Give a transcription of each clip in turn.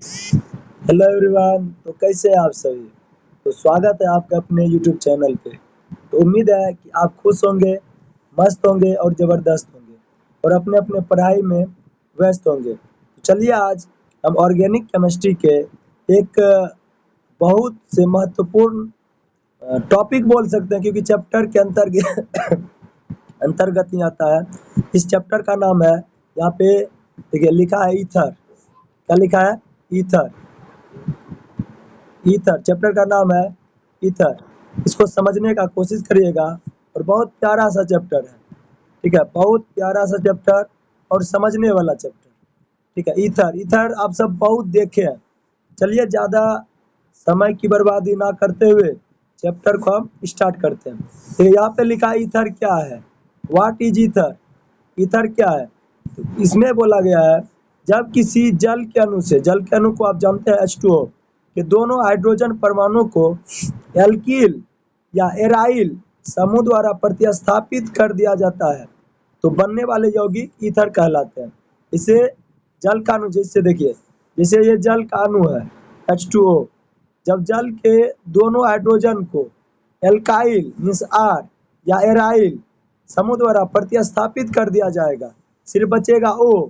Hello everyone. तो कैसे हैं आप सभी। तो स्वागत है आपका अपने यूट्यूब चैनल पे। तो उम्मीद है कि आप खुश होंगे, मस्त होंगे और ज़बरदस्त होंगे और अपने अपने पढ़ाई में व्यस्त होंगे। तो चलिए आज हम ऑर्गेनिक केमिस्ट्री के एक बहुत से महत्वपूर्ण टॉपिक बोल सकते हैं, क्योंकि चैप्टर के अंतर्गत अंतर्गत ही आता है। इस चैप्टर का नाम है, यहाँ पे देखिए लिखा है ईथर। क्या लिखा है? ईथर। ईथर चैप्टर का नाम है ईथर। इसको समझने का कोशिश करिएगा और बहुत प्यारा सा चैप्टर है। ठीक है, बहुत प्यारा सा चैप्टर और समझने वाला चैप्टर। ठीक है, ईथर। ईथर आप सब बहुत देखे हैं। चलिए ज़्यादा समय की बर्बादी ना करते हुए चैप्टर को हम स्टार्ट करते हैं। तो यहाँ पे लिखा है ईथर क्या है, व्हाट इज ईथर। ईथर क्या है? तो इसमें बोला गया है, जब किसी जल के अणु से, जल के अणु को आप जानते हैं H2O, के दोनों हाइड्रोजन परमाणु को एल्किल या एराइल समूह द्वारा प्रतिस्थापित कर दिया जाता है तो बनने वाले यौगिक ईथर कहलाते हैं। इसे जल का अणु, जैसे देखिए, जैसे ये जल का अणु है H2O, जब जल के दोनों हाइड्रोजन को एल्काइल मीन्स R या एराइल समूह द्वारा प्रतिस्थापित कर दिया जाएगा, सिर्फ बचेगा O।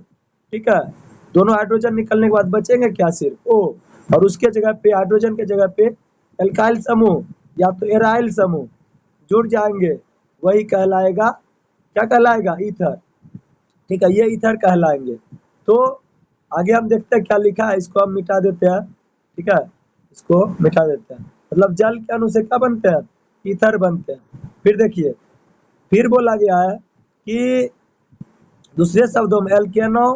ठीक है, दोनों हाइड्रोजन निकलने के बाद बचेंगे क्या? सिर्फ O। और उसके जगह पे, हाइड्रोजन के जगह पे एल्काइल समूह या तो एराइल समूह जुड़ जाएंगे, वही कहलाएगा, क्या कहलाएगा? ईथर। ठीक है, ये ईथर कहलाएंगे। तो आगे हम देखते हैं क्या लिखा है, इसको हम मिटा देते हैं। ठीक है, इसको मिटा देते हैं। मतलब जल के अणु से क्या बनते हैं? ईथर बनते हैं। फिर देखिए, फिर बोला गया है कि दूसरे शब्दों में एल्केनो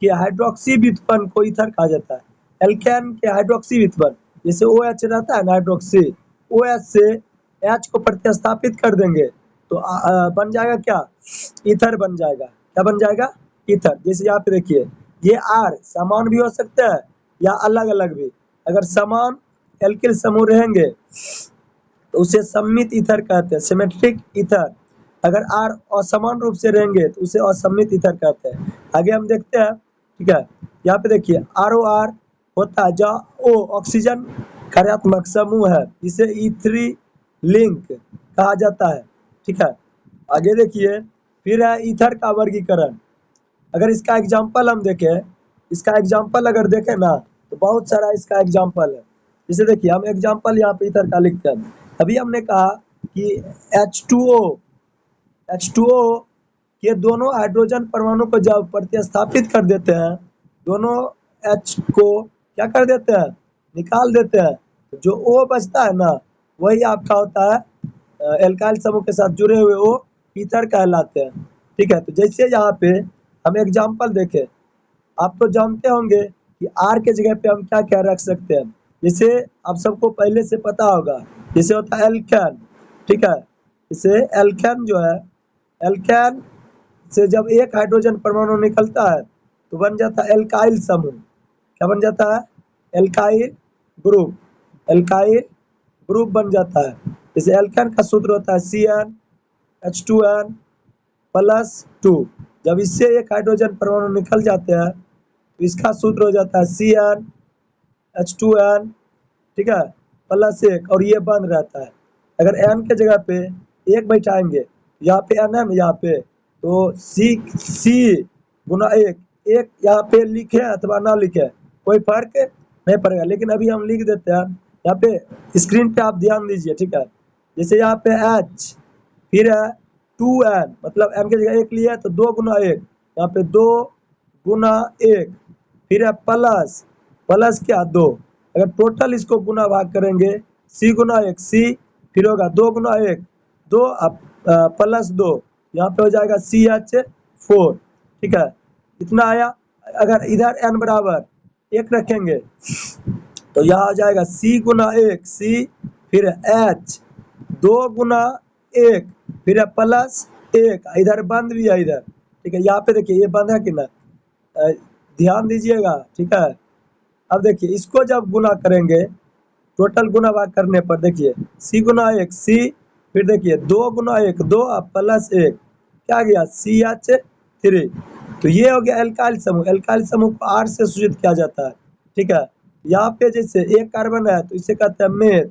के हाइड्रोक्सी व्युत्पन्न को ईथर कहा जाता है। एल्केन के हाइड्रोक्सी व्युत्पन्न, जैसे OH रहता है ना, हाइड्रोक्सी, OH से H को प्रतिस्थापित कर देंगे तो बन जाएगा क्या? ईथर बन जाएगा। क्या बन जाएगा? ईथर। जैसे यहाँ पे देखिए, ये R समान भी हो सकता है या अलग अलग भी। अगर समान एल्किल समूह रहेंगे तो उसे सममित ईथर कहते हैं, सिमेट्रिक ईथर। अगर R असमान रूप से रहेंगे तो उसे असममित ईथर कहते हैं। आगे हम देखते हैं। ठीक है, यहाँ पे देखिए ROR होता है जहाँ O ऑक्सीजन कार्यात्मक समूह है, इसे E3 लिंक कहा जाता है। ठीक है, आगे देखिए, फिर है ईथर का वर्गीकरण। अगर इसका एग्जाम्पल हम देखें, इसका एग्जाम्पल अगर देखें ना, तो बहुत सारा इसका एग्जाम्पल है। जैसे देखिए, हम एग्जाम्पल यहाँ पे ईथर का लिखते हैं। अभी हमने कहा कि H2O, H2O के दोनों हाइड्रोजन परमाणु को जब प्रतिस्थापित कर देते हैं, दोनों H को क्या कर देते हैं? निकाल देते हैं। जो O बचता है ना, वही आपका होता है एल्काइल समूह के साथ जुड़े हुए O ईथर कहलाते हैं। ठीक है, तो जैसे यहाँ पे हम एग्जाम्पल देखें, आप तो जानते होंगे कि R के जगह पे हम क्या क्या रख सकते हैं। जैसे आप सबको पहले से पता होगा, जैसे होता है एल्केन। ठीक है, इसे एल्केन जो है, एल्केन से जब एक हाइड्रोजन परमाणु निकलता है तो बन जाता है एल्काइल समूह। क्या बन जाता है? Alkyl group. एल्काइल ग्रुप बन जाता है। जैसे एल्केन का सूत्र होता है CnH2n +2। जब इससे एक हाइड्रोजन परमाणु निकल जाते हैं तो इसका सूत्र हो जाता है CnH2n, ठीक है, +1, और ये बंद रहता है। अगर n के जगह पे एक बैठाएंगे, यहाँ पे n है ना, यहाँ पे तो C गुना एक, एक यहाँ पे लिखे अथवा ना लिखे कोई फर्क नहीं पड़ेगा, लेकिन अभी हम लिख देते हैं। यहाँ पे स्क्रीन पे आप ध्यान दीजिए। ठीक है, जैसे यहाँ पे H, फिर है 2n, मतलब n के जगह एक लिया है तो 2 गुना 1, यहाँ पे 2 गुना 1, फिर है प्लस, प्लस क्या? 2। अगर टोटल इसको गुना भाग करेंगे, C गुना 1 C, फिर होगा 2 गुना 1 2 +2, यहाँ पे हो जाएगा CH4। ठीक है, इतना आया। अगर इधर n बराबर 1 रखेंगे तो यहाँ आ जाएगा C गुना 1 C, फिर H 2 गुना 1, फिर है +1, इधर बंद भी है इधर। ठीक है, यहाँ पे देखिए ये बंद है कि ना, ध्यान दीजिएगा। ठीक है, अब देखिए इसको जब गुना करेंगे, टोटल गुना भाग करने पर देखिए C गुना 1 C, फिर देखिए 2 गुना 1 2 +1, क्या गया? CH3। तो ये हो गया एल्काइल समूह। एल्काइल समूह को R से सूचित किया जाता है। ठीक है। यहाँ पे जैसे एक कार्बन है तो इसे कहते हैं मेथ,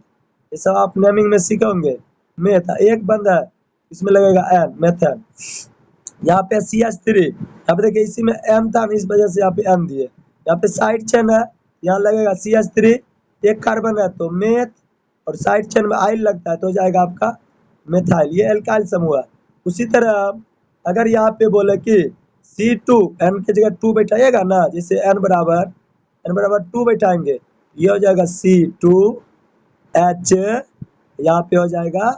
ये सब आप नेमिंग में सीखे होंगे। मेथ एक बंद है, इसमें लगेगा एन, मेथेन। यहाँ पे CH3, यहाँ पे देखिए इसी में M था, इस वजह से यहाँ पे M दिए। यहाँ पे साइड चेन है, यहाँ लगेगा CH3, एक कार्बन है तो मेथ, और साइड चेन में आइल लगता है तो हो जाएगा आपका मेथाइल, ये एल्काइल समूह है। उसी तरह अगर यहाँ पे बोले कि C2, N की जगह 2 बैठाइएगा ना, जैसे N बराबर 2 बैठाएंगे, ये हो जाएगा C2H, यहाँ पे हो जाएगा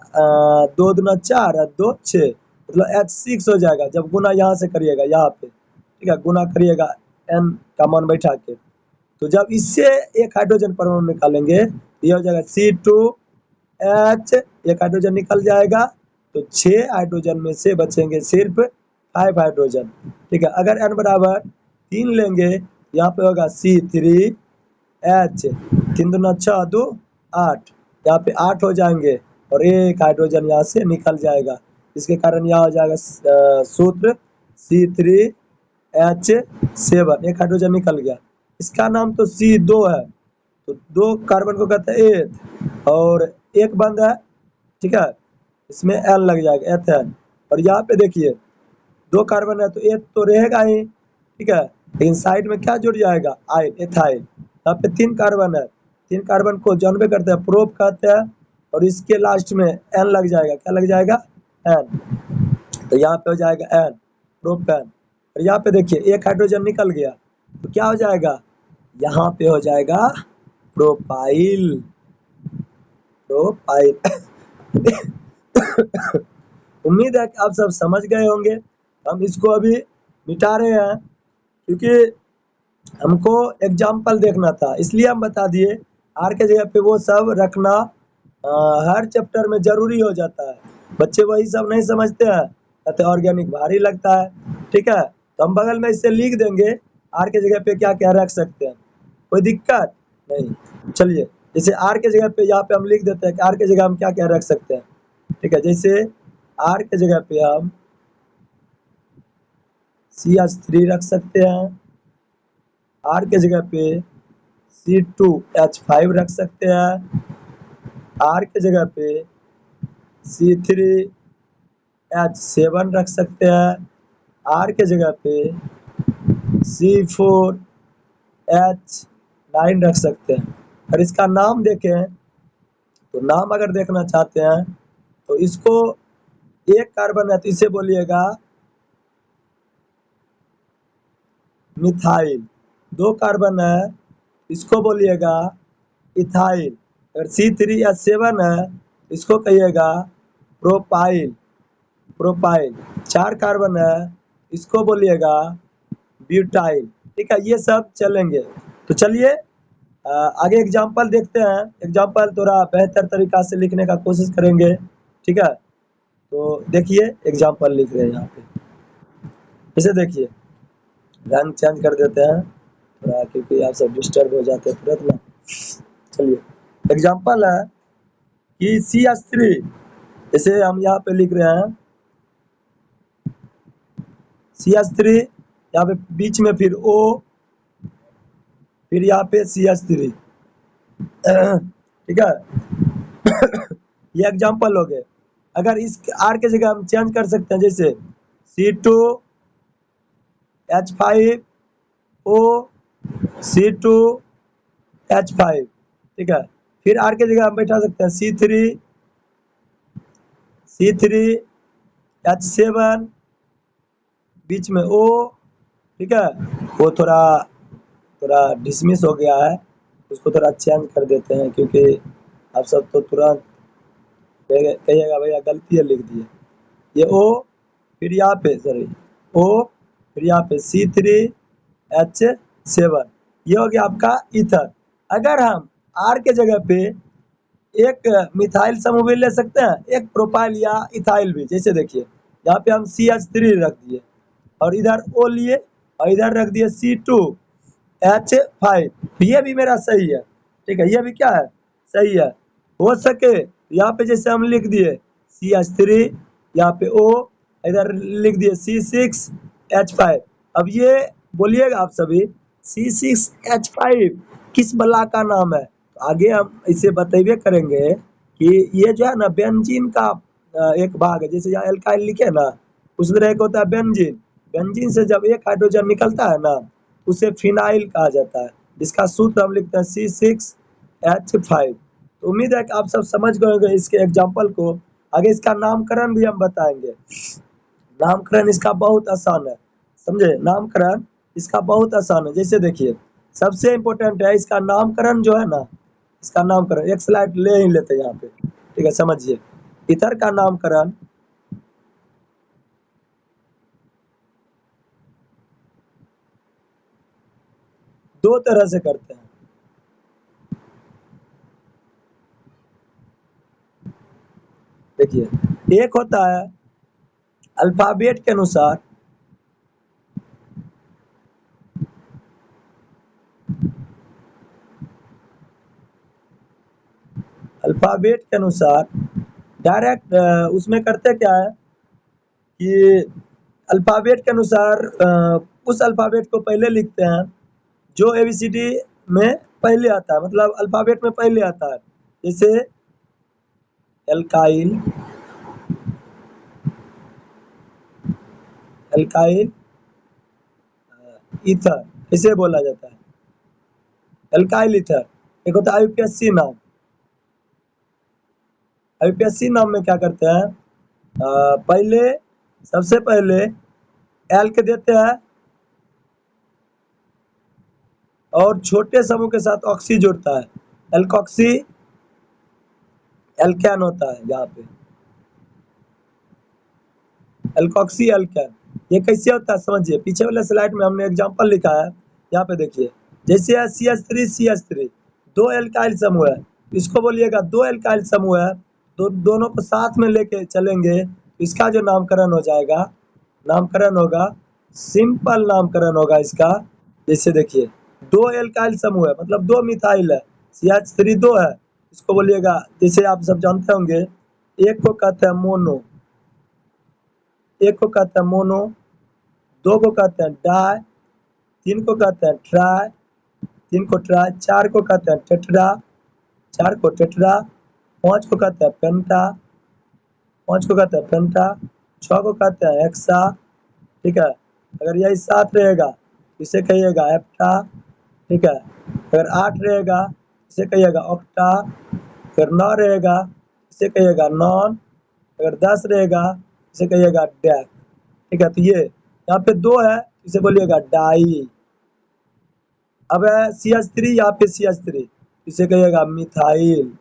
2 दूना 4 और 2 6, मतलब H6 हो जाएगा जब गुना यहाँ से करिएगा, यहाँ पे ठीक है, गुना करिएगा N का मान बैठा के। तो जब इससे एक हाइड्रोजन परमाणु निकालेंगे, ये हो जाएगा C2H, एक हाइड्रोजन निकल जाएगा, तो 6 हाइड्रोजन में से बचेंगे सिर्फ 5 हाइड्रोजन, ठीक है। अगर N बराबर 3 लेंगे, यहाँ पे होगा C3H, 3 दूना 6 2 8, यहाँ पे 8 हो जाएंगे और एक हाइड्रोजन यहाँ से निकल जाएगा, इसके कारण यहाँ हो जाएगा सूत्र C3H7, एक हाइड्रोजन निकल गया। इसका नाम तो C2 है, तो 2 कार्बन को कहते हैं एथ, और एक बंद है, ठीक है, इसमें N लग जाएगा, एथेन। और यहाँ पे देखिए 2 कार्बन है तो एथ तो रहेगा ही, ठीक है, लेकिन साइड में क्या जुड़ जाएगा, आइल, एथाइल। यहाँ पे 3 कार्बन है, 3 कार्बन को जानबे करते हैं प्रोप कहते हैं, और इसके लास्ट में N लग जाएगा, क्या लग जाएगा, N, तो यहाँ पे हो जाएगा N, प्रोपेन। और यहाँ पे देखिए एक हाइड्रोजन निकल गया, तो क्या हो जाएगा, यहाँ पे हो जाएगा प्रोपाइल, प्रोपाइल। उम्मीद है कि आप सब समझ गए होंगे। हम इसको अभी मिटा रहे हैं क्योंकि हमको एग्जाम्पल देखना था, इसलिए हम बता दिए। आर के जगह पे वो सब रखना हर चैप्टर में जरूरी हो जाता है। बच्चे वही सब नहीं समझते हैं, कहते ऑर्गेनिक भारी लगता है, ठीक है, तो हम बगल में इसे लिख देंगे आर के जगह पे क्या क्या रख सकते हैं, कोई दिक्कत नहीं। चलिए, जैसे आर के जगह पे यहाँ पे हम लिख देते हैं कि आर के जगह हम क्या क्या रख सकते हैं, ठीक है। जैसे आर के जगह पे हम CH3 रख सकते हैं, आर के जगह पे C2H5 रख सकते हैं, आर के जगह पे C3H7 रख सकते हैं, आर के जगह पे C4H9 रख सकते हैं। और इसका नाम देखें तो नाम अगर देखना चाहते हैं तो इसको एक कार्बन है तो इसे बोलिएगा मिथाइल, 2 कार्बन है इसको बोलिएगा इथाइल, अगर C3H7 है इसको कहिएगा प्रोपाइल, प्रोपाइल, 4 कार्बन है इसको बोलिएगा ब्यूटाइल, ठीक है, ये सब चलेंगे। तो चलिए आगे एग्जाम्पल देखते हैं, एग्जाम्पल थोड़ा बेहतर तरीका से लिखने का कोशिश करेंगे, ठीक है। तो देखिए एग्जाम्पल लिख रहे हैं यहाँ पे, इसे देखिए, रंग चेंज कर देते हैं थोड़ा क्योंकि आप सब डिस्टर्ब हो जाते हैं तुरंत ना। चलिए एग्जाम्पल है कि CH3, जैसे हम यहाँ पे लिख रहे हैं CH3, यहाँ पे बीच में फिर O, फिर यहाँ पे CH3, ठीक है। ये एग्जाम्पल हो गए। अगर इस आर के जगह हम चेंज कर सकते हैं, जैसे C2H5O, C2H5, ठीक है, फिर आर के जगह हम बैठा सकते हैं C3H7, बीच में O, ठीक है, वो थोड़ा डिसमिस हो गया है, उसको थोड़ा चेंज कर देते हैं क्योंकि आप सब तो तुरंत कहिएगा भैया गलती है लिख दिए। ये O, फिर यहाँ पे सॉरी O, फिर यहाँ पे C3H7, ये हो गया आपका ईथर। अगर हम R के जगह पे एक मिथाइल समूह भी ले सकते हैं, एक प्रोपाइल या इथाइल भी, जैसे देखिए यहाँ पे हम CH3 रख दिए और इधर O लिए और इधर रख दिए C2H5, ये भी मेरा सही है, ठीक है, ये भी क्या है, सही है। हो सके यहाँ पे जैसे हम लिख दिए CH3, यहाँ पे O, इधर लिख दिए C6H5। अब ये बोलिएगा आप सभी C6H5 किस बला का नाम है? तो आगे हम इसे बतेबे करेंगे कि ये जो है ना बेंजीन का एक भाग है। जैसे यहाँ एल्काइल लिखे ना, उसी तरह एक होता है बेंजीन। बेंजीन से जब एक हाइड्रोजन निकलता है ना, उसे फिनाइल कहा जाता है, जिसका सूत्र हम लिखते हैं C6H5। तो उम्मीद है कि आप सब समझ गए होंगे इसके एग्जाम्पल को। आगे इसका नामकरण भी हम बताएंगे। नामकरण इसका बहुत आसान है, समझे? नामकरण इसका बहुत आसान है। जैसे देखिए, सबसे इम्पोर्टेंट है इसका नामकरण जो है ना, इसका नामकरण एक स्लाइड ले ही लेते हैं यहाँ पे, ठीक है? समझिए, ईथर का नामकरण दो तरह से करते हैं। देखिए, एक होता है अल्फाबेट के अनुसार, अल्फाबेट के अनुसार डायरेक्ट उसमें करते क्या है कि अल्फाबेट के अनुसार उस अल्फाबेट को पहले लिखते हैं जो एबीसीडी में पहले आता है, मतलब अल्फाबेट में पहले आता है। जैसे एल्काइल, एल्काइल, ईथर, इसे बोला जाता है एल्काइल ईथर। एक होता है आईयूपीएसी नाम। आईयूपीएसी नाम में क्या करते हैं, पहले, सबसे पहले एल के देते हैं और छोटे समूह के साथ ऑक्सी जुड़ता है, एल्कॉक्सी एल्केन होता है यहाँ पे, एल्कॉक्सी एल्केन। ये कैसे होता है समझिए, पीछे वाले स्लाइड में हमने एग्जांपल लिखा है, यहाँ पे देखिए। जैसे है CH3 दो एल्काइल समूह है, इसको बोलिएगा दो एल्काइल समूह है, तो दोनों को साथ में लेके चलेंगे, इसका जो नामकरण हो जाएगा, नामकरण होगा, सिंपल नामकरण होगा इसका। जैसे देखिए, दो एल्काइल समूह है मतलब दो मिथाइल है, CH3 दो है, इसको बोलिएगा, जैसे आप सब जानते होंगे, एक को कहते हैं मोनो, एक को कहते हैं मोनो, दो को कहते हैं डाई, तीन को कहते हैं ट्राई, तीन को ट्राई, चार को कहते हैं टेट्रा, चार को टेट्रा, पांच को कहते हैं पेंटा, पांच को कहते हैं पेंटा, छह को कहते हैं हेक्सा, ठीक है? अगर यही सात रहेगा इसे कहिएगा हेप्टा, ठीक है? अगर आठ रहेगा इसे कहिएगा ऑक्टा, अगर नौ रहेगा इसे कहिएगा नॉन, अगर 10 रहेगा इसे कहिएगा डेक, ठीक है? तो ये यहाँ पे दो है, इसे बोलिएगा डाई। अब है CH3, यहाँ पे CH3, इसे कहिएगा मिथाइल।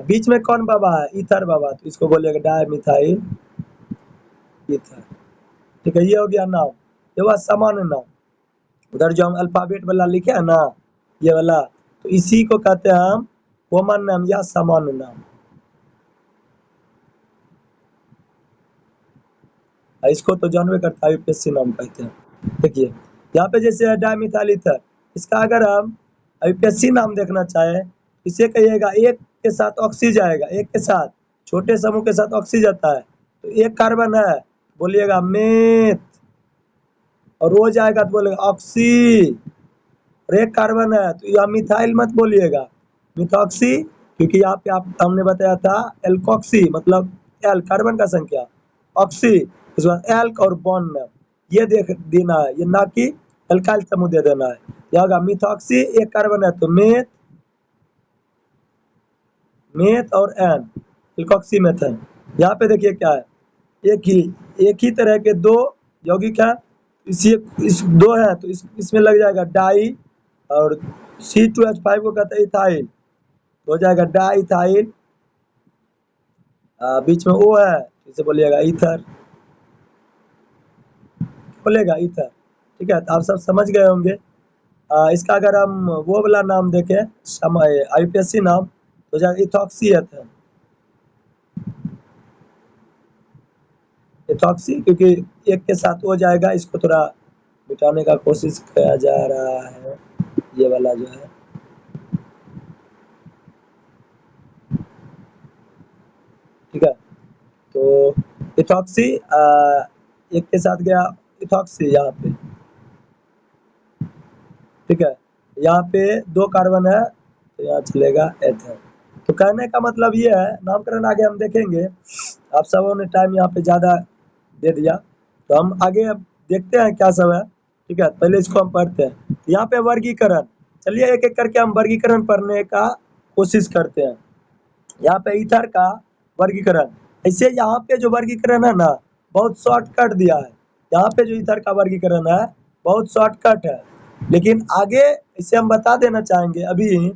बीच में कौन बाबा है, ईथर बाबा, तो इसको बोलिएगा डाई मिथाइल ईथर, ठीक है? ये हो गया नाम, ये हुआ सामान्य नाम। उधर जो हम अल्फाबेट वाला लिखे है ना, ये वाला, तो इसी को कहते हैं हम कॉमन नाम या सामान्य नाम। इसको तो जानवे करता है, यूपीएससी नाम कहते हैं। देखिए, यहाँ पे जैसे है डाइमिथाइल ईथर, इसका अगर हम यूपीएससी नाम देखना चाहे, इसे कहिएगा एक के साथ ऑक्सी जाएगा, एक के साथ, छोटे समूह के साथ ऑक्सी जाता है, तो एक कार्बन है, बोलिएगा मेथ, और वो जाएगा तो बोलेगा ऑक्सी, और एक कार्बन है तो यहाँ मिथाइल मत बोलिएगा, मिथॉक्सी, क्योंकि यहाँ पे आप हमने बताया था एल्कॉक्सी, मतलब एल कार्बन का संख्या, ऑक्सी उसके बाद एल्क और बॉन्ड में ये देख देना है, ये ना कि एल्काइल समूह दे देना है। यहाँ होगा मिथॉक्सी, एक कार्बन है तो मेथ, मेथ और एन, एल्कॉक्सी मेथन। यहाँ पे देखिए क्या है, एक ही तरह के दो यौगिक है, इस दो है तो इसमें लग जाएगा डाई, और C2H5 को कहते हैं इथाइल, हो जाएगा डाई इथाइल, बीच में O है, इसे बोलिएगा ईथर, बोलेगा ईथर, ठीक है? तो आप सब समझ गए होंगे। इसका अगर हम वो वाला नाम देखें, समय आईयूपीएसी नाम, तो हो जाएगा इथॉक्सी एथेन, इथॉक्सी, क्योंकि एक के साथ हो जाएगा, इसको थोड़ा मिटाने का कोशिश किया जा रहा है, ये वाला जो है, ठीक है? तो इथॉक्सी एक के साथ गया इथॉक्सी यहाँ पे, ठीक है, यहाँ पे 2 कार्बन है तो यहाँ चलेगा एथेन। तो कहने का मतलब ये है, नामकरण आगे हम देखेंगे। आप सबों ने टाइम यहाँ पे ज़्यादा दे दिया, तो हम आगे अब देखते हैं क्या सब है। ठीक है, पहले इसको हम पढ़ते हैं। यहाँ पे वर्गीकरण, चलिए एक एक करके हम वर्गीकरण पढ़ने का कोशिश करते हैं। यहाँ पे ईथर का वर्गीकरण, ऐसे यहाँ पे जो वर्गीकरण है ना, बहुत शॉर्टकट दिया है। यहाँ पे जो ईथर का वर्गीकरण है बहुत शॉर्टकट है, लेकिन आगे इसे हम बता देना चाहेंगे अभी,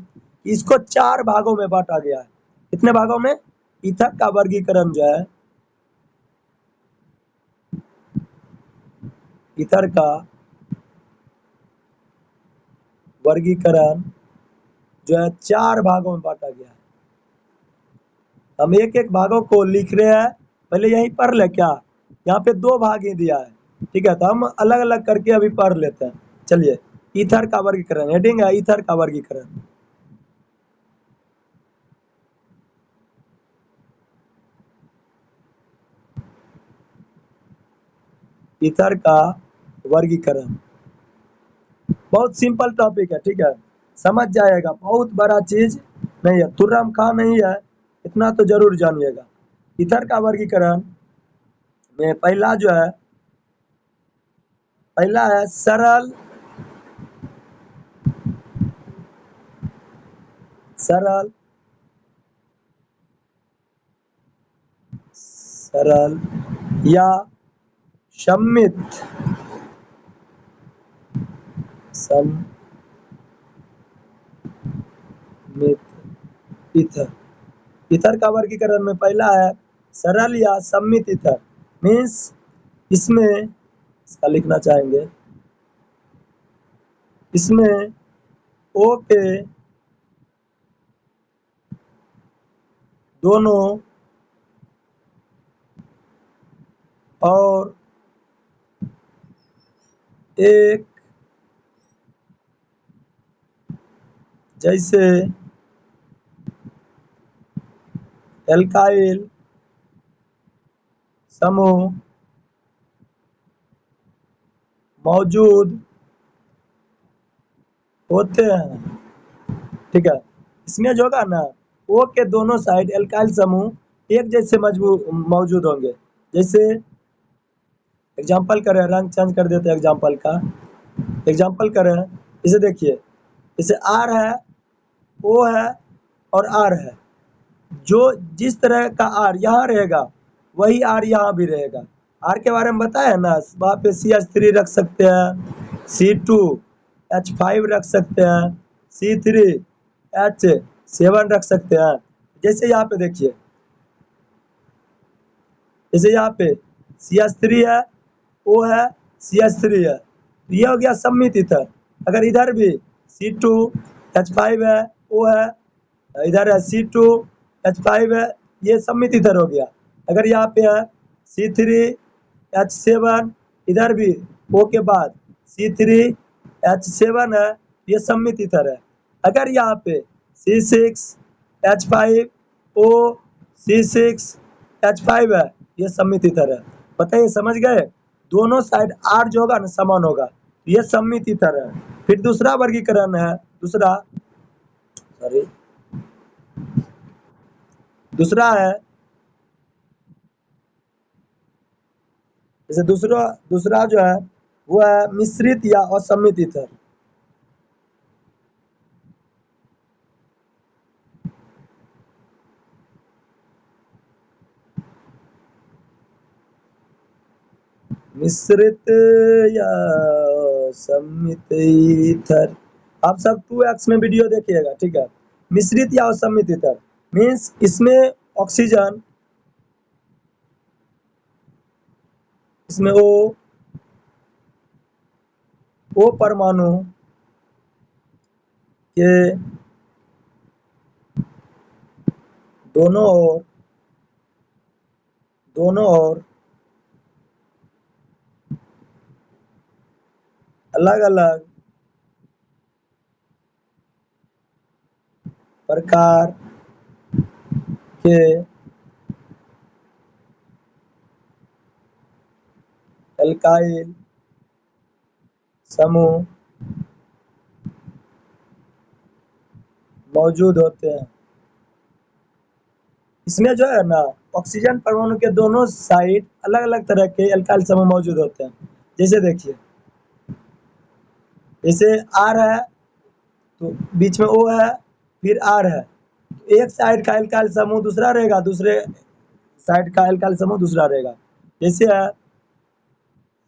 इसको 4 भागों में बांटा गया है। कितने भागों में? ईथर का वर्गीकरण जो है, ईथर का वर्गीकरण जो है 4 भागों में बांटा गया है। हम एक एक भागों को लिख रहे हैं, पहले यही पढ़ ले क्या, यहाँ पे 2 भाग ही दिया है। ठीक है, तो हम अलग अलग करके अभी पढ़ लेते हैं। चलिए, ईथर का वर्गीकरण, हेडिंग है ईथर का वर्गीकरण। ईथर का वर्गीकरण बहुत सिंपल टॉपिक है, ठीक है, समझ जाएगा, बहुत बड़ा चीज नहीं है, तुर्रम खा नहीं है, इतना तो जरूर जानिएगा। ईथर का वर्गीकरण में पहला जो है, पहला है सरल, सरल, सरल या सम्मित, सम्मित ईथर। ईथर का वर्गीकरण में पहला है सरल या सम्मित ईथर, मीन्स इसमें, इसका लिखना चाहेंगे, इसमें ओ के दोनों और एक जैसे एल्काइल समूह मौजूद होते हैं। ठीक है, इसमें जो होगा ना, ओ के दोनों साइड एल्काइल समूह एक जैसे मौजूद होंगे। जैसे एग्जाम्पल करें, रंग चेंज कर देते हैं एग्जाम्पल का, एग्जाम्पल करें, इसे देखिए, इसे आर है, ओ है और आर है। जो जिस तरह का आर यहाँ रहेगा वही आर यहाँ भी रहेगा। आर के बारे में बताया ना, वहाँ पे CH3 रख सकते हैं, C2H5 रख सकते हैं, C3H7 रख सकते हैं। जैसे यहाँ पे देखिए, जैसे यहाँ पे CH3 है, O है, CH3 है, तो ये हो गया सम्मित ईथर। अगर इधर भी C2H5 है, O है, इधर है C2H5 है, ये सम्मित ईथर हो गया। अगर यहाँ पे है C3H7, इधर भी O के बाद C3H7 है, ये सम्मित ईथर है। अगर यहाँ पे C6H5O C6H5 है, ये सम्मित ईथर है। बताइए, समझ गए? दोनों साइड आर जो होगा ना समान होगा, ये सम्मित ईथर है। फिर दूसरा वर्गीकरण है, दूसरा, सॉरी, दूसरा है, जैसे दूसरा दूसरा जो है वो है मिश्रित या असम्मित ईथर। मिश्रित या असम्मित ईथर, आप सब 2x में वीडियो देखिएगा, ठीक है। मिश्रित या असम्मित ईथर मीन्स इसमें ऑक्सीजन, इसमें ओ परमाणु के दोनों ओर, दोनों ओर अलग अलग प्रकार के एल्काइल समूह मौजूद होते हैं। इसमें जो है ना ऑक्सीजन परमाणु के दोनों साइड अलग अलग तरह के एल्काइल समूह मौजूद होते हैं। जैसे देखिए, जैसे R है तो बीच में O है, फिर R है, एक साइड का एल्काइल समूह दूसरा रहेगा, दूसरे साइड का एल्काइल समूह दूसरा रहेगा। जैसे है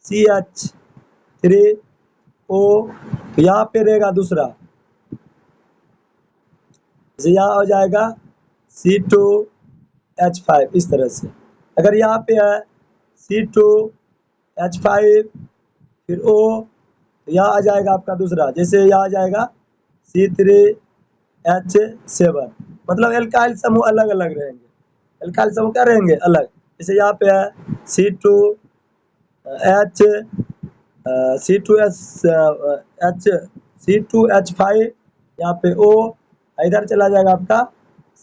CH3O, तो यहाँ पे रहेगा दूसरा, जैसे यहाँ हो जाएगा C2H5 इस तरह से। अगर यहाँ पे है C2H5 फिर O, तो यहाँ आ जाएगा आपका दूसरा, जैसे यहाँ आ जाएगा C3H7। मतलब एल्काइल समूह अलग अलग रहेंगे। एल्काइल समूह क्या रहेंगे? अलग। जैसे यहाँ पे है C2H5, यहाँ पे O, इधर चला जाएगा आपका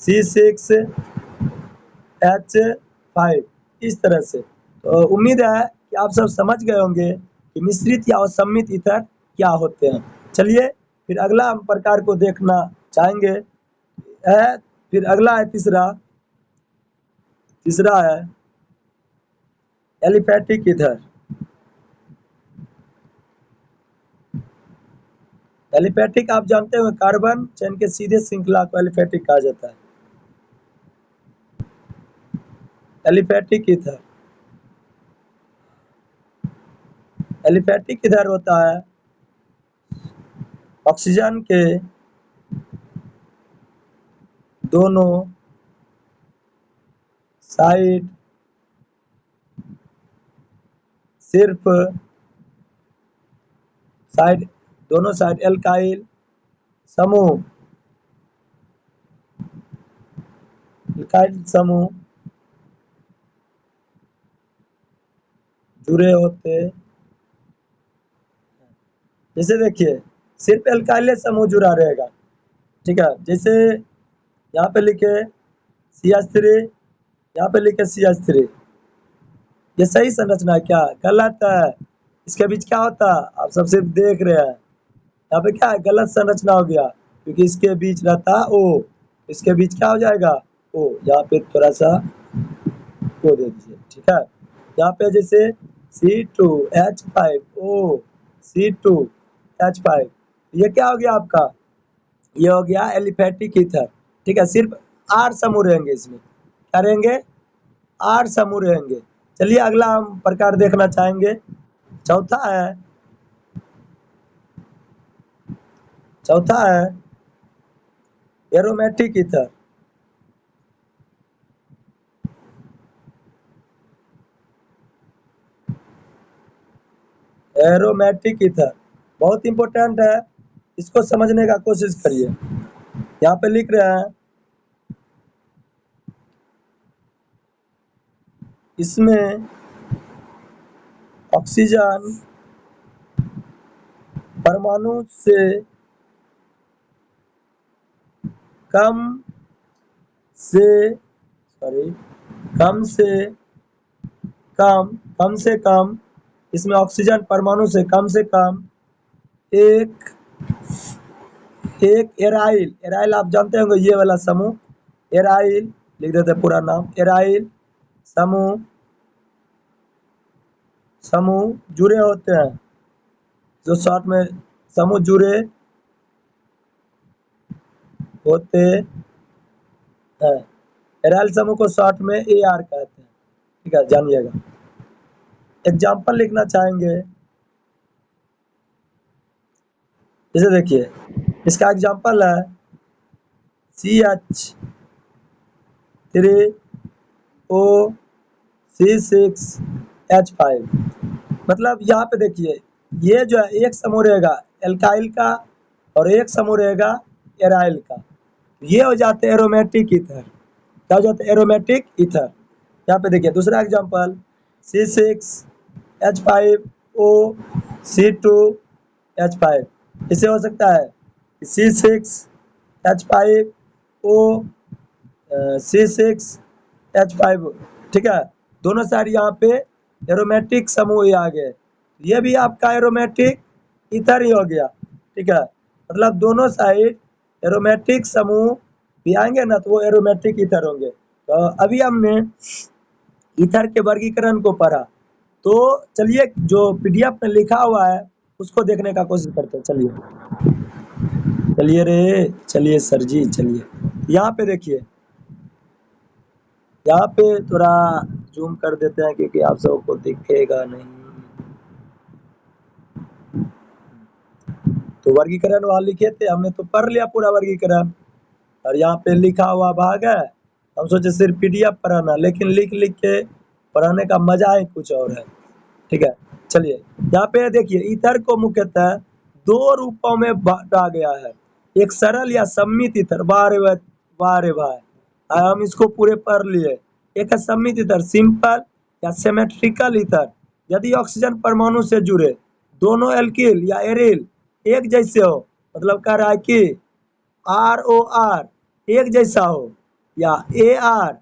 C6H5 इस तरह से। तो उम्मीद है कि आप सब समझ गए होंगे कि मिश्रित या असम्मित ईथर क्या होते हैं। चलिए फिर अगला हम प्रकार को देखना चाहेंगे है, फिर अगला है तीसरा है एलिफैटिक ईथर। एलिफैटिक आप जानते हो, कार्बन चेन के सीधे श्रृंखला को एलिफैटिक कहा जाता है। एलिफैटिक ईथर, एलिफैटिक ईथर होता है ऑक्सीजन के दोनों साइड सिर्फ दोनों साइड एल्काइल समूह जुड़े होते। जैसे देखिए, सिर्फ एल्काइल समूह जुड़ा रहेगा, ठीक है। जैसे यहाँ पे लिखे CH3, यहाँ पे लिखे CH3, ये सही संरचना है क्या? गलत है। इसके बीच क्या होता है? आप सब सिर्फ देख रहे हैं। यहाँ पे क्या है? गलत संरचना हो गया, क्योंकि इसके बीच रहता है O, इसके बीच क्या हो जाएगा? O। यहाँ पे थोड़ा सा O दे दीजिए, ठीक है। यहाँ पे जैसे C2H5O, C2H5, ये क्या हो गया आपका? ये हो गया एलिफैटिक ईथर, ठीक है। सिर्फ 8 समूह रहेंगे इसमें। क्या रहेंगे? 8 समूह रहेंगे। चलिए अगला हम प्रकार देखना चाहेंगे। चौथा है एरोमेटिक ईथर। एरोमेटिक ईथर बहुत इंपॉर्टेंट है, इसको समझने का कोशिश करिए। यहाँ पे लिख रहे हैं, इसमें ऑक्सीजन परमाणु से कम से कम इसमें ऑक्सीजन परमाणु से कम एक एराइल आप जानते होंगे, ये वाला समूह एराइल, लिख देते पूरा नाम, एराइल समूह जुड़े होते हैं। जो शॉर्ट में समूह जुड़े होते हैं। एराइल समूह को शॉर्ट में AR कहते हैं, ठीक है, जानिएगा। एग्जाम्पल लिखना चाहेंगे, जैसे देखिए इसका एग्जाम्पल है CH3O C6H5। मतलब यहाँ पे देखिए, ये जो है एक समूह रहेगा एल्काइल का और एक समूह रहेगा एराइल का, ये हो जाते हैं एरोमेटिक ईथर। क्या हो जाते हैं? Aromatic ether. यहाँ पे देखिए दूसरा एग्जांपल C6H5O C2H5, इससे हो सकता है C6H5O C6H5, ठीक है। दोनों साइड यहाँ पे एरोमेटिक समूह आ गए, ये भी आपका एरोमेटिक ईथर ही हो गया, ठीक है। मतलब दोनों साइड एरोमेटिक समूह भी आएंगे ना, तो वो एरोमेटिक ईथर होंगे। तो अभी हमने ईथर के वर्गीकरण को पढ़ा, तो चलिए जो पीडीएफ में लिखा हुआ है उसको देखने का कोशिश करते हैं। चलिए सर जी, चलिए यहाँ पे देखिए, यहाँ पे थोड़ा जूम कर देते हैं क्योंकि आप सबको दिखेगा नहीं। तो वर्गीकरण वहां लिखे थे, हमने तो पढ़ लिया पूरा वर्गीकरण, और यहाँ पे लिखा हुआ भाग है। हम सोचे सिर्फ पीडीएफ पढ़ाना, लेकिन लिख लिख के पढ़ाने का मजा ही कुछ और है। ठीक है, चलिए यहाँ पे देखिए, ईथर को मुख्यतः दो रूपों में बांटा गया है। एक सरल या सम्मित ईथर, वारे भाई हम इसको पूरे पढ़ लिए। एक है सम्मित ईथर, सिंपल या सिमेट्रिकल ईथर, यदि ऑक्सीजन परमाणु से जुड़े दोनों एल्किल या एरिल एक जैसे हो, मतलब कह रहा है कि ROR एक जैसा हो, या AR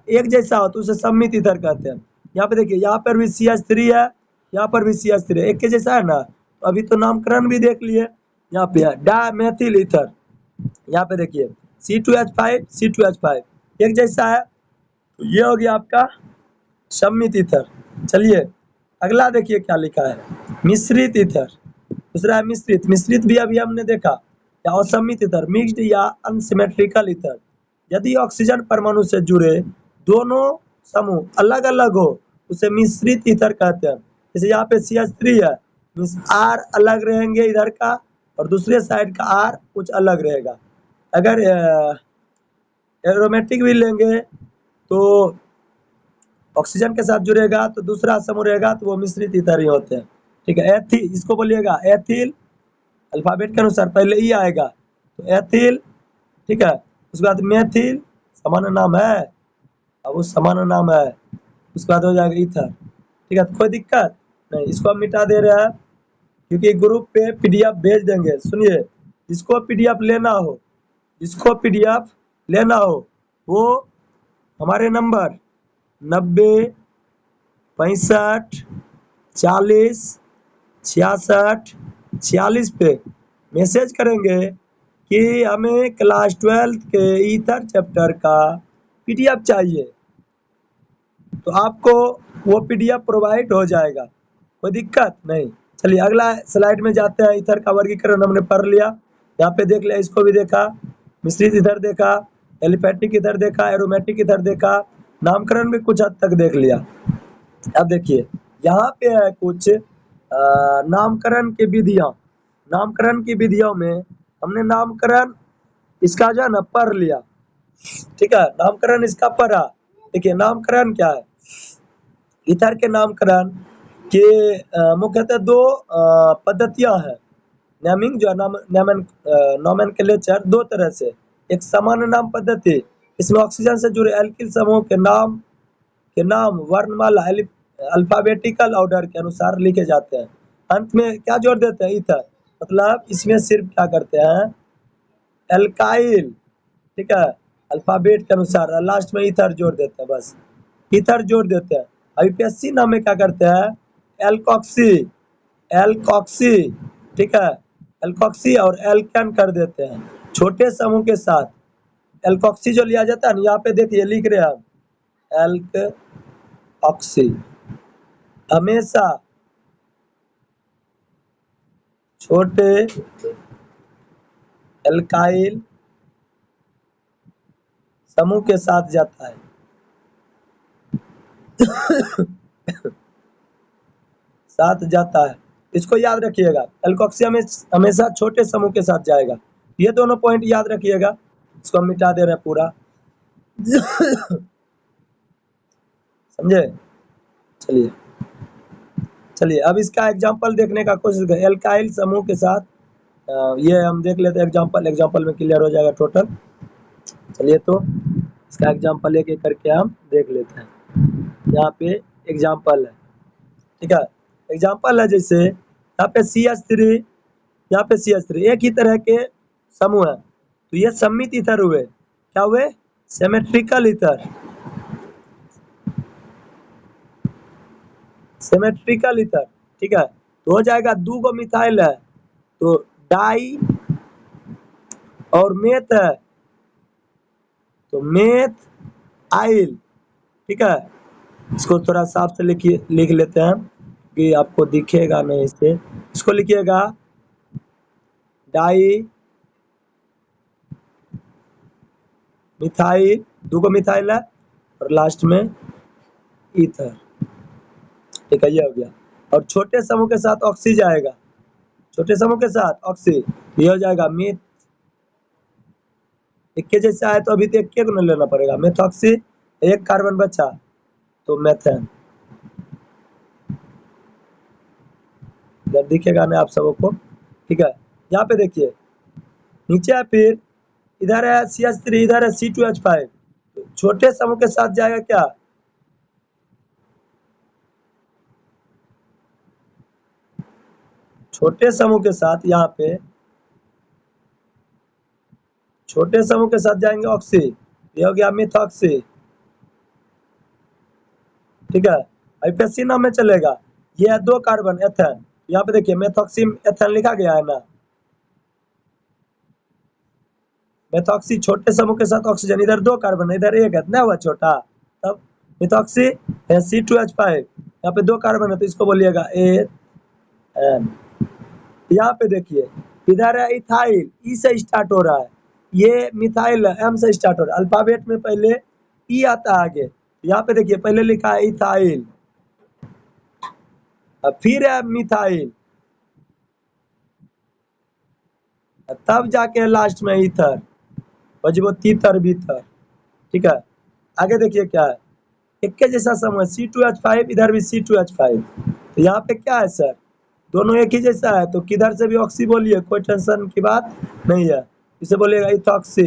एक जैसा हो, तो उसे सम्मित ईथर कहते हैं। यहाँ पे देखिए, यहाँ पर भी CH3 है, यहाँ पर भी CH3 है, एक के जैसा है ना। तो अभी तो नामकरण भी देख लिए। यहाँ पे है डायमेथिल ईथर, यहाँ पे देखिए C2H5 C2H5 एक जैसा है, तो ये हो गया आपका सम्मित ईथर। चलिए अगला देखिए क्या लिखा है, मिश्रित ईथर। दूसरा है मिश्रित भी अभी हमने देखा, या असम्मित ईथर, मिक्स्ड या अनसिमेट्रिकल ईथर, यदि ऑक्सीजन परमाणु से जुड़े दोनों समूह अलग अलग हो, उसे मिश्रित ईथर कहते हैं। जैसे यहाँ पे CH3 है, R अलग रहेंगे इधर का, और दूसरे साइड का R कुछ अलग रहेगा। अगर एरोमेटिक भी लेंगे तो ऑक्सीजन के साथ जुड़ेगा, तो दूसरा समूह रहेगा, तो वो मिश्रित ईथर ही होते हैं। ठीक है, एथिल इसको बोलिएगा एथिल, अल्फाबेट के अनुसार पहले ई आएगा, तो एथिल। ठीक है, उसके बाद मेथिल, सामान्य नाम है, अब वो सामान्य नाम है, उसके बाद हो जाएगा ईथर। ठीक है, तो कोई दिक्कत नहीं, इसको हम मिटा दे रहे हैं क्योंकि ग्रुप पे पीडीएफ भेज देंगे। सुनिए, जिसको पीडीएफ लेना हो, जिसको पीडीएफ लेना हो, वो हमारे नंबर 90 65 40 66 46 पे मैसेज करेंगे कि हमें क्लास 12 के ईथर चैप्टर का पीडीएफ चाहिए, तो आपको वो पीडीएफ प्रोवाइड हो जाएगा, कोई दिक्कत नहीं। चलिए अगला स्लाइड में जाते हैं। ईथर का वर्गीकरण हमने पढ़ लिया, यहाँ पे देख लिया, इसको भी देखा, मिश्रित ईथर देखा, एलिफेटिक ईथर देखा, एरोमेटिक ईथर देखा, नामकरण भी कुछ हद तक देख लिया। अब देखिए यहाँ पे है कुछ नामकरण की विधियां। नामकरण की विधियों में हमने नामकरण इसका जो है ना पढ़ लिया। ठीक है, नामकरण इसका पढ़ा। देखिए नामकरण क्या है, ईथर के नामकरण के मुख्यतः दो पद्धतियां हैं। नेमिंग जो है नोमेनक्लेचर दो तरह से, एक सामान्य नाम पद्धति, इसमें ऑक्सीजन से जुड़े एल्किल समूह के नाम वर्णमाला अल्फाबेटिकल ऑर्डर के अनुसार लिखे जाते हैं। अंत में क्या जोड़ देते हैं, ईथर, मतलब इसमें सिर्फ क्या करते हैं, एल्काइल, ठीक है, अल्फाबेट के अनुसार, लास्ट में ईथर जोड़ देते हैं, बस ईथर जोड़ देते हैं। यूपीएससी नाम में क्या करते हैं, एल्कॉक्सी, एल्कॉक्सी, ठीक है, एल्कॉक्सी और एल्केन कर देते हैं छोटे समूह के साथ। एल्कॉक्सी जो लिया जाता है ना, यहाँ पे देखिए लिख रहे हैं हम, एल्कॉक्सी हमेशा छोटे एल्काइल समूह के साथ जाता है। साथ जाता है, इसको याद रखिएगा, एल्कॉक्सी हमेशा छोटे समूह के साथ जाएगा। ये दोनों पॉइंट याद रखिएगा, इसको हम मिटा दे रहे हैं पूरा। समझे, चलिए अब इसका एग्जांपल देखने का कोशिश करें। एल्काइल समूह के साथ ये हम देख लेते हैं एग्जांपल में क्लियर हो जाएगा टोटल। चलिए तो इसका एग्जांपल एक एक करके हम देख लेते हैं। यहाँ पे एग्जांपल है, ठीक है, एग्जांपल है जैसे यहाँ पे CH3, यहाँ पे CH3 एक ही तरह के समूह है, तो ये सम्मित ईथर हुए, क्या हुए, सिमेट्रिकल ईथर, सिमेट्रिकल ईथर। ठीक है, तो हो जाएगा, दो गो मिथाइल है तो डाई और मेथ है तो मेथ आइल। ठीक है, इसको थोड़ा साफ से लिख लेते हैं कि आपको दिखेगा नहीं इससे। इसको लिखिएगा डाई मिथाइल, 2 मिथाइल है और लास्ट में ईथर। ठीक है, ये हो गया। और छोटे समूह के साथ ऑक्सी जाएगा, छोटे समूह के साथ ऑक्सी, ये हो जाएगा मीथ। एक के जैसा है तो अभी तो एक के को नहीं लेना पड़ेगा, मेथॉक्सी, एक कार्बन बचा तो मेथेन। जब दिखेगा ना आप सबको। ठीक है, यहाँ पे देखिए नीचे है, फिर इधर है CH3, इधर है C2H5, तो छोटे समूह के साथ जाएगा क्या, छोटे समूह के साथ, यहाँ पे छोटे समूह के साथ जाएंगे ऑक्सी, ये हो गया मिथॉक्सी। ठीक है, आईपीएससी नाम में चलेगा। ये है 2 कार्बन एथेन, यहाँ पे देखिए मेथॉक्सी एथेन लिखा गया है ना। मेथॉक्सी छोटे समूह के साथ ऑक्सीजन, इधर 2 कार्बन है, इधर एक है ना, हुआ छोटा, तब मिथॉक्सी C2H5, यहाँ पे 2 कार्बन है तो इसको बोलिएगा एन। यहाँ पे देखिए इधर है इथाइल, ई से स्टार्ट हो रहा है, ये मिथाइल है, एम से स्टार्ट हो रहा है। अल्फाबेट में पहले ई आता है आगे, यहाँ पे देखिए पहले लिखा है इथाइल, फिर है मिथाइल, तब जाके लास्ट में ईथर, बजबो तीतर भीतर। ठीक है, आगे देखिए क्या है, एक के जैसा समूह है C2H5, इधर भी C2H5, तो यहाँ पे क्या है सर, दोनों एक ही जैसा है, तो किधर से भी ऑक्सी बोलिए, कोई टेंशन की बात नहीं है। इसे बोलिएगा इथॉक्सी,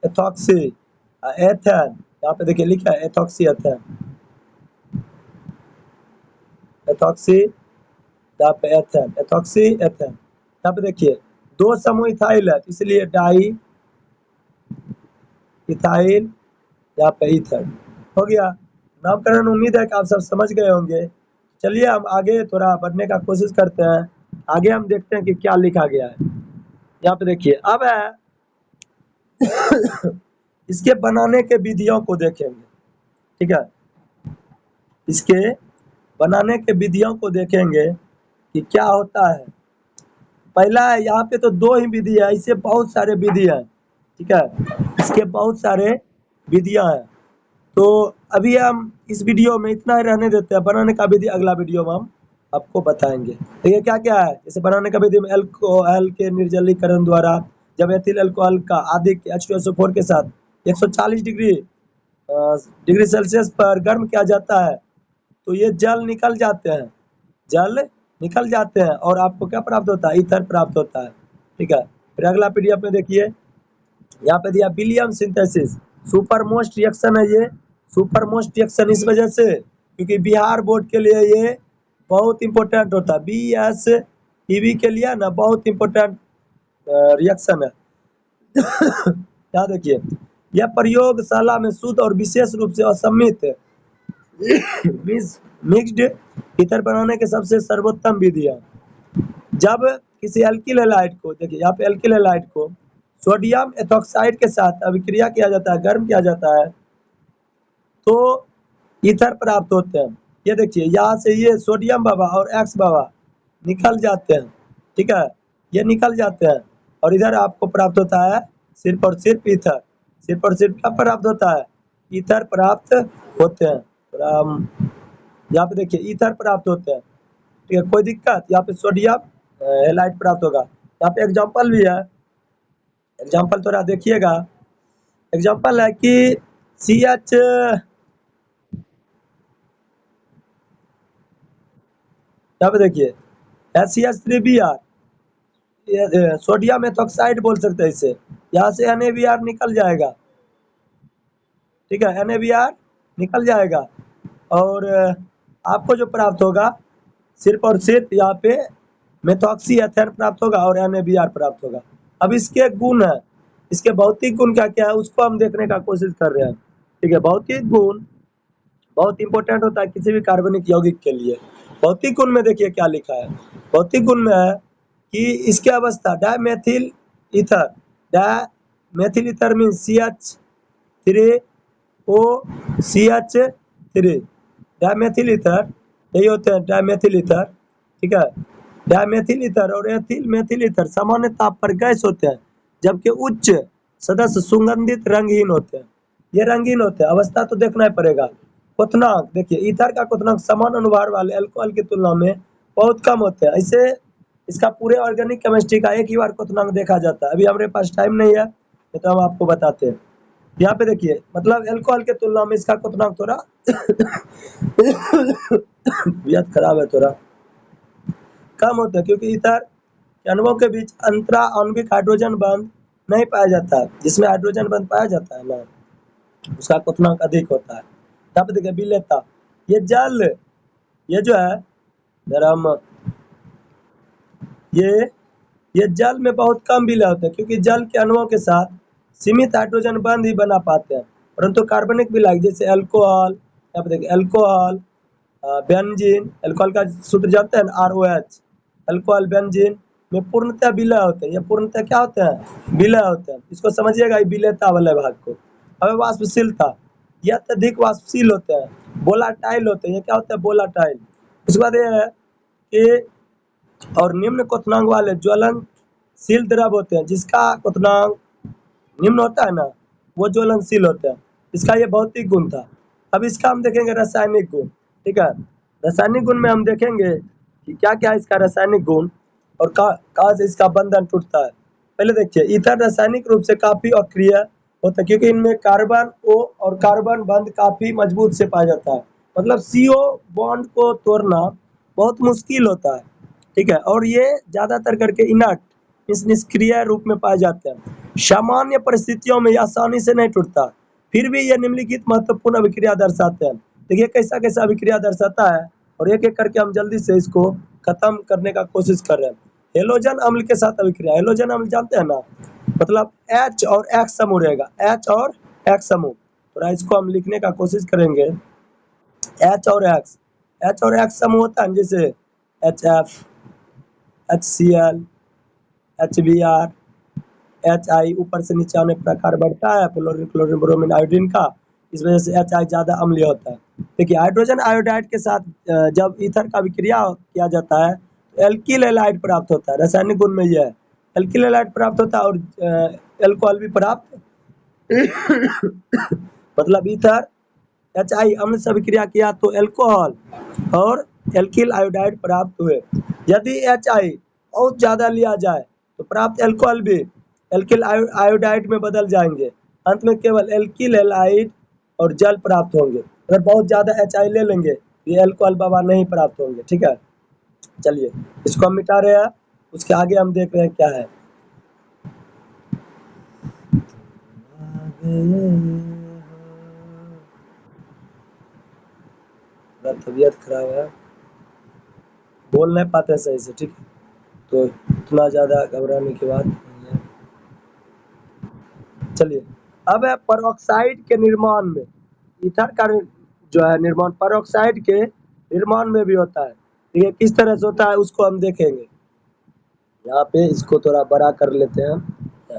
एथॉक्सी, एथेन, यहाँ पे देखिए लिखा है एथॉक्सी एथेन, एथॉक्सी, यहाँ पे एथेन, एथॉक्सी एथेन। यहाँ पे देखिए 2 समूह इथाइल है, इसलिए डाई इथाइल, यहाँ पे ईथर। हो गया नामकरण। उम्मीद है कि आप सब समझ गए होंगे। चलिए हम आगे थोड़ा बढ़ने का कोशिश करते हैं, आगे हम देखते हैं कि क्या लिखा गया है। यहाँ पे देखिए अब है इसके बनाने के विधियों को देखेंगे। ठीक है, इसके बनाने के विधियों को देखेंगे कि क्या होता है। पहला है, यहाँ पे तो 2 ही विधि है, इससे बहुत सारे विधि है। ठीक है, इसके बहुत सारे विधियां हैं, तो अभी हम इस वीडियो में इतना ही रहने देते हैं। बनाने का विधि अगला वीडियो में हम आपको बताएंगे। तो ये क्या क्या है, जैसे बनाने का विधि में अल्कोहल के निर्जलीकरण द्वारा जब एथिल अल्कोहल का अधिक H2SO4 के साथ 140 डिग्री सेल्सियस पर गर्म किया जाता है तो ये जल निकल जाते हैं, जल निकल जाते हैं और आपको क्या प्राप्त होता है, ईथर प्राप्त होता है। ठीक है, फिर अगला पीडीएफ में देखिए, यहाँ पे दिया William synthesis, super most reaction है ये। सुपर मोस्ट रिएक्शन इस वजह से क्योंकि बिहार बोर्ड के लिए ये बहुत इंपॉर्टेंट होता है, BS के लिए ना बहुत इंपॉर्टेंट रिएक्शन है। यहाँ देखिए, यह प्रयोगशाला में शुद्ध और विशेष रूप से असमित मिक्स्ड ईथर बनाने के सबसे सर्वोत्तम विधि है। जब किसी एल्किल हैलाइड को, देखिए यहाँ पे एल्किल हैलाइड को सोडियम एथॉक्साइड के साथ अभिक्रिया किया जाता है, गर्म किया जाता है तो ईथर प्राप्त होते हैं। ये देखिए यहाँ से ये सोडियम बाबा और एक्स बाबा निकल जाते हैं। ठीक है, ये निकल जाते हैं और इधर आपको प्राप्त होता है सिर्फ और सिर्फ ईथर। सिर्फ और सिर्फ क्या प्राप्त होता है, ईथर प्राप्त होते हैं। यहाँ पे देखिए ईथर प्राप्त होते हैं। ठीक है, कोई दिक्कत, यहाँ पे सोडियम हैलाइड प्राप्त होगा। यहाँ पे एग्जाम्पल भी है, एग्जाम्पल थोड़ा देखिएगा। एग्जाम्पल है कि CH, यहाँ पे देखिए CH3Br, सोडियम एथॉक्साइड बोल सकते हैं इसे, यहाँ से NaBr निकल जाएगा। ठीक है, NaBr निकल जाएगा और आपको जो प्राप्त होगा सिर्फ और सिर्फ यहाँ पे मेथॉक्सी एथेन प्राप्त होगा और NaBr प्राप्त होगा। अब इसके गुण है, इसके भौतिक गुण क्या क्या है उसको हम देखने का कोशिश कर रहे हैं। ठीक है, भौतिक गुण बहुत इंपॉर्टेंट होता है किसी भी कार्बनिक यौगिक के लिए। भौतिक गुण में देखिए क्या लिखा है, भौतिक गुण में है कि इसकी अवस्था dimethyl ether, dimethyl ether means CH3OCH3, dimethyl ether यही होते हैं डायमेथिल ईथर, ठीक है। डायमेथिल ईथर और एथिल मेथिल ईथर सामान्य ताप पर गैस होते हैं, जबकि उच्च सदस्य सुगंधित रंगहीन होते हैं। ये रंगीन होते हैं, अवस्था तो देखना ही पड़ेगा। क्वथनांक देखिए, ईथर का क्वथनांक समान अनुभार वाले अल्कोहल की तुलना में बहुत कम होते हैं। ऐसे इसका पूरे ऑर्गेनिक केमिस्ट्री का एक ही बार क्वथनांक देखा जाता है। अभी हमारे पास टाइम नहीं है तो हम आपको बताते हैं। यहाँ पे देखिए, मतलब अल्कोहल के तुलना में इसका क्वथनांक थोड़ा तबीयत खराब है, थोड़ा कम होता है, क्योंकि ईथर के अणुओं के बीच अंतरा आणविक हाइड्रोजन बंध नहीं पाया जाता है। जिसमें हाइड्रोजन बंध पाया जाता है ना, उसका क्वथनांक अधिक होता है। यहाँ पे देखिए विलेयता, ये जल, ये जो है हम ये जल में बहुत कम विलय होते हैं, क्योंकि जल के अणुओं के साथ सीमित हाइड्रोजन बंध ही बना पाते हैं। परंतु कार्बनिक विलायक जैसे अल्कोहल, यहाँ पे देखिए अल्कोहल, बेंजीन, अल्कोहल का सूत्र जानते हैं ROH, अल्कोहल बेंजीन में पूर्णतः विलय होते हैं। ये पूर्णतः क्या होते हैं? विलय होते हैं। इसको समझिएगा, विलयता वाले भाग को। अब वाष्पशीलता, ये अत्यधिक वाष्पशील होते हैं, वोलाटाइल होते हैं। ये क्या होता है? वोलाटाइल। उसके बाद ये है कि और निम्न क्वथनांक वाले ज्वलनशील द्रव होते हैं, जिसका क्वथनांक निम्न होता है ना, वो ज्वलनशील होते हैं। इसका ये भौतिक गुण था। अब इसका हम देखेंगे रासायनिक गुण, ठीक है। रासायनिक गुण में हम देखेंगे कि क्या क्या इसका रासायनिक गुण और कहाँ से इसका बंधन टूटता है। पहले देखिए, ईथर रासायनिक रूप से काफी अक्रिय होता है, क्योंकि इनमें कार्बन O और कार्बन बंध काफी मजबूत से पाया जाता है। मतलब CO बॉन्ड को तोड़ना बहुत मुश्किल होता है, ठीक है। और ये ज्यादातर करके इनर्ट, इस निष्क्रिय रूप में पाए जाते हैं। सामान्य परिस्थितियों में आसानी से नहीं टूटता, फिर भी ये निम्नलिखित महत्वपूर्ण अभिक्रिया दर्शाते हैं। देखिए कैसा कैसा अभिक्रिया दर्शाता है, और एक एक करके हम जल्दी से इसको खत्म करने का कोशिश कर रहे हैं। हेलोजन अम्ल के साथ अभिक्रिया, हेलोजन अम्ल जानते हैं ना, मतलब H और X समूह रहेगा, H और X समूह। थोड़ा इसको हम लिखने का कोशिश करेंगे। H और X समूह होता है, जैसे HF, HCl, HBr, HI, ऊपर से नीचे आने प्रकार बढ़ता है फ्लोरीन, क्लोरीन, ब्रोमीन, आयोडीन का। इस वजह से HI ज्यादा अम्लीय होता है। देखिए हाइड्रोजन आयोडाइड के साथ जब ईथर का विक्रिया किया जाता है तो एल्किल हैलाइड प्राप्त होता है। रासायनिक गुण में यह है, एल्किल हैलाइड प्राप्त होता है और अल्कोहल भी प्राप्त मतलब ईथर HI अम्ल से अभिक्रिया किया तो अल्कोहल और एल्किल आयोडाइड प्राप्त हुए। यदि HI बहुत ज्यादा लिया जाए तो प्राप्त अल्कोहल भी एल्किल आयोडाइड में बदल जाएंगे। अंत में केवल एल्किल हैलाइड और जल प्राप्त होंगे। अगर बहुत ज्यादा HI ले लेंगे ये अल्कोहल बाबा नहीं प्राप्त होंगे, ठीक है। चलिए इसको हम मिटा रहे हैं, उसके आगे हम देख रहे हैं क्या है। तबीयत खराब है, बोल नहीं पाते सही से, ठीक है, तो इतना ज्यादा घबराने की बात नहीं है। चलिए अब है परऑक्साइड के निर्माण में, ईथर का जो है निर्माण परऑक्साइड के निर्माण में भी होता है। ये किस तरह से होता है उसको हम देखेंगे। यहाँ पे इसको थोड़ा बड़ा कर लेते हैं,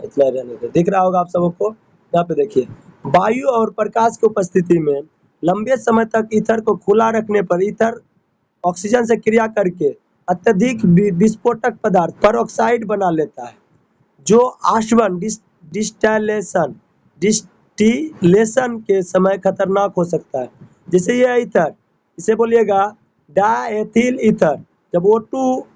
इतना रहने दे, दिख रहा होगा आप सबको। यहाँ पे देखिए, वायु और प्रकाश की उपस्थिति में लंबे समय तक ईथर को खुला रखने पर ईथर ऑक्सीजन से क्रिया करके अत्यधिक विस्फोटक पदार्थ परऑक्साइड बना लेता है, जो आश्वन डिस्टिलेशन के समय खतरनाक हो सकता है। जैसे ये ईथर, इसे बोलिएगा डाएथिल ईथर, जब O2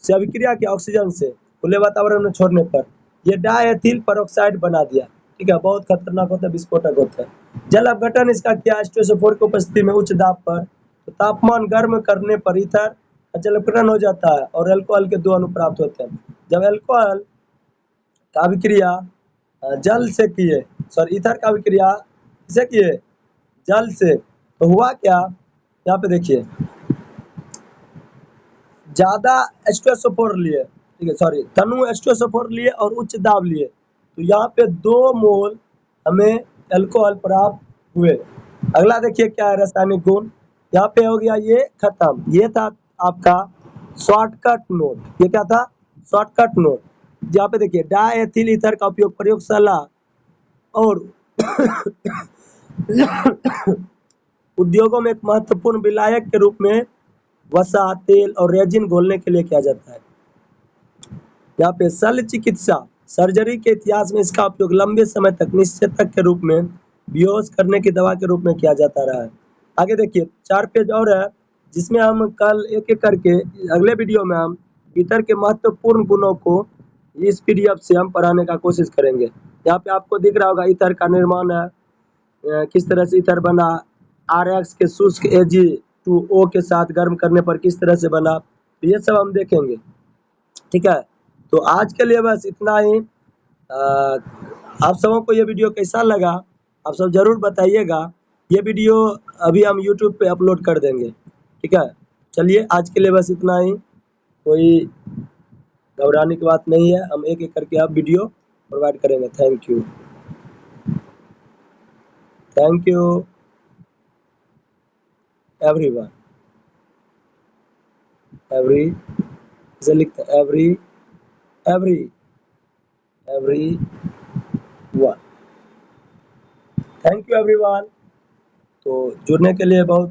से अभिक्रिया किया ऑक्सीजन से खुले वातावरण में छोड़ने पर ये डाएथिल परऑक्साइड बना दिया, ठीक है। बहुत खतरनाक होता है, विस्फोटक होता है। जल अपघटन इसका किया H2SO4 की उपस्थिति में उच्च दाब पर, तो तापमान गर्म करने पर ईथर जल अपघटन हो जाता है और अल्कोहल के 2 अणु प्राप्त होते हैं। जब अल्कोहल का अभिक्रिया जल से किए, सॉरी ईथर का अभिक्रिया किसे किए? जल से, तो हुआ क्या? यहाँ पे देखिए, ज्यादा H2SO4 लिए, ठीक है, सॉरी तनु H2SO4 लिए और उच्च दाब लिए, तो यहाँ पे 2 मोल हमें अल्कोहल प्राप्त हुए। अगला देखिए क्या है रासायनिक गुण। यहाँ पे हो गया ये खत्म, ये था आपका शॉर्टकट नोट। ये क्या था? Shortcut note. यहाँ पे देखिए डाएथिल ईथर का उपयोग प्रयोगशाला और उद्योगों में एक महत्वपूर्ण विलायक के रूप में वसा, तेल और रेजिन घोलने के लिए किया जाता है। यहाँ पे शल्य चिकित्सा, सर्जरी के इतिहास में इसका उपयोग लंबे समय तक निश्चेतक के रूप में बेहोश करने की दवा के रूप में किया जाता रहा है। आगे देखिए 4 पेज और है, जिसमें हम कल एक एक करके अगले वीडियो में हम ईथर के महत्वपूर्ण गुणों को इस पीडीएफ से हम पढ़ाने का कोशिश करेंगे। यहाँ पे आपको दिख रहा होगा ईथर का निर्माण है, किस तरह से ईथर बना, RX के शुष्क Ag2O के साथ गर्म करने पर किस तरह से बना, ये सब हम देखेंगे। ठीक है, तो आज के लिए बस इतना ही। आप सबों को ये वीडियो कैसा लगा आप सब जरूर बताइएगा। ये वीडियो अभी हम यूट्यूब पे अपलोड कर देंगे। ठीक है, चलिए आज के लिए बस इतना ही। कोई घबराने की बात नहीं है, हम एक एक करके आप वीडियो प्रोवाइड करेंगे। Thank you, thank you everyone. Every इसे लिखते हैं every every one. Thank you everyone. तो जुड़ने के लिए बहुत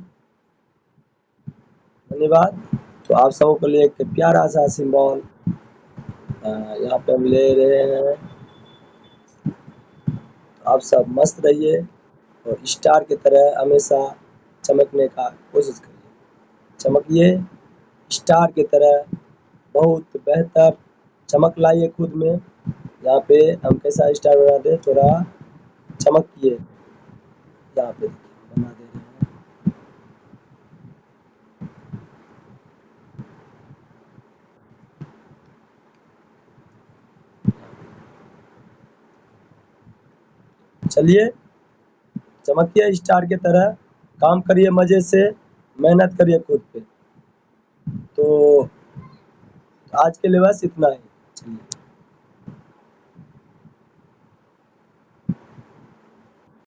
धन्यवाद। तो आप सबों के लिए एक प्यारा सा सिंबल यहाँ पे हम ले रहे हैं। आप सब मस्त रहिए और स्टार की तरह हमेशा चमकने का कोशिश करिए। चमकिए स्टार की तरह, बहुत बेहतर चमक लाइए खुद में। यहाँ पे हम कैसा स्टार बना दे, थोड़ा चमकिए। यहाँ पे बना दे रहे हैं। चलिए चमकिए स्टार की तरह, काम करिए मजे से, मेहनत करिए खुद पे। तो आज के लिए बस इतना ही। चलिए।